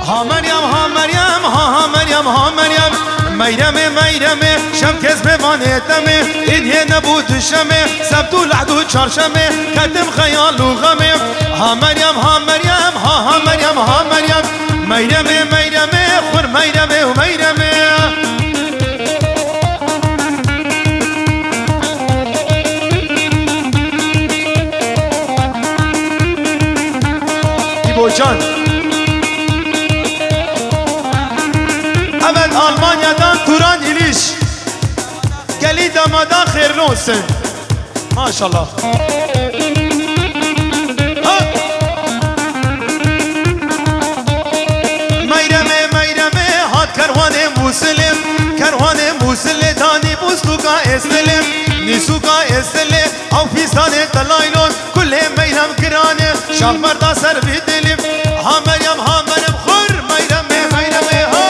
ها مریم ها مریم ها مریم ها مریم میرمه میرمه شم کذب وانیتمه ایدیه نبود شمه سبتو لعدو چارشمه کتم خیال و غمه ها مریم ها مریم ها مریم ها مریم میرمه میرمه خور میرمه و میرمه ایبو جان اول آلمانیa'dan Turan İliş Geli damadan hayırlı olsun Maşallah Meyreme meyreme hat kervane muselim Kervane muselle dani buzluka esnelim Nisuka esnele Avfistane talaylon Kulle meyrem kirane Şahmerda servi dilim Ha meryem ha meryem khur meyreme meyreme ha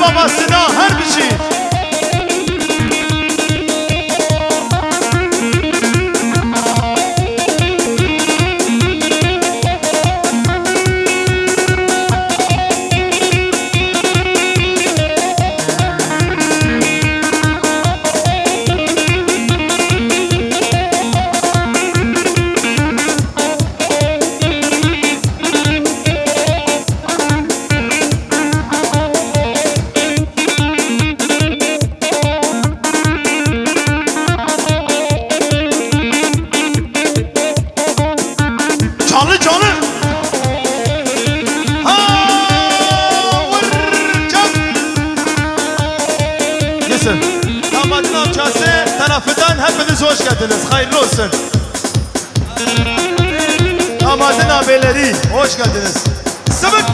babasına her bir şey damadın amcası tarafından hepiniz hoş geldiniz. Hayırlı olsun. Damadın abileri hoş geldiniz. Sıvık.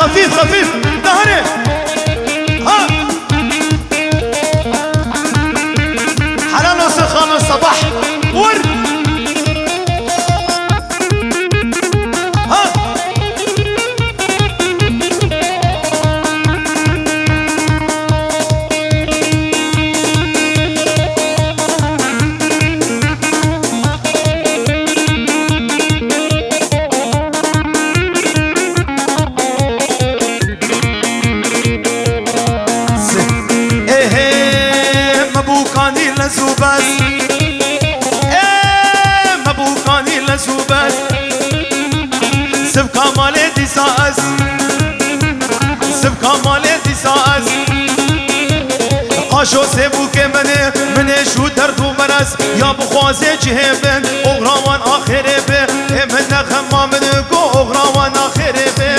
خفيف خفيف ظهري ها حلال وصل خالص صباح ور ها سب کمال دیساز سب کمال دیساز آشو سبو که منه شو درد و مرز یا بخوازه جهبن اغراوان آخره به من نخما منه گو اغراوان آخره به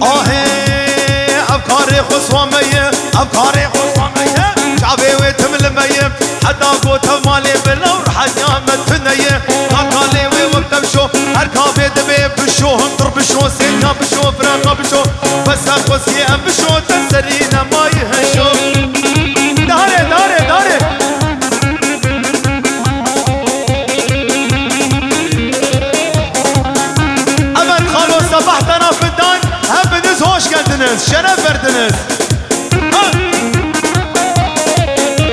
آه أفكاري قرصانية شعبي ويتم المية حتى قوتها مالي بلو رحيا متنية قالي وبتمشو أركابي دبي بشو هنطر بشو سينا بشو فراقة بشو بس أقوسي بشو تسرينا ما يهشو داري داري داري أمد خالو صبحتنا في الدان هبدز هوش geldiniz şeref verdiniz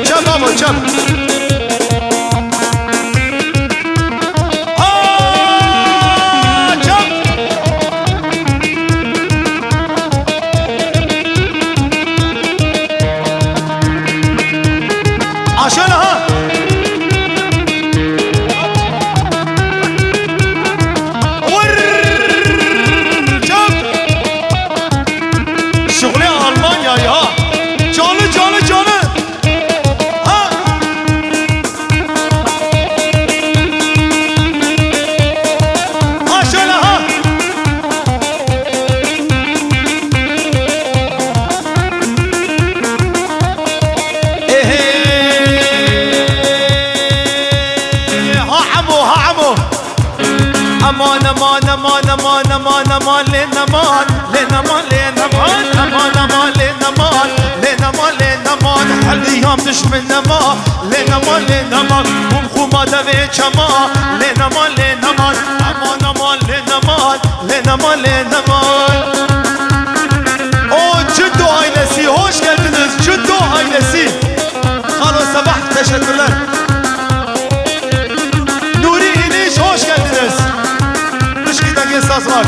çap ama çap عشان ها شغلي ألمانيا يا جانı canı canı ha ha şöyle ha aman aman aman aman aman aman lenaman lenaman lenaman aman aman lenaman lenaman lenaman حليهم دشمن نما lenaman lenaman ومخوما دبي كما lenaman lenaman aman aman lenaman lenaman lenaman o Cüddü ailesi hoş geldiniz Cüddü ailesi Halo sabah teşekkürler Nuri İniş hoş geldiniz Esas var.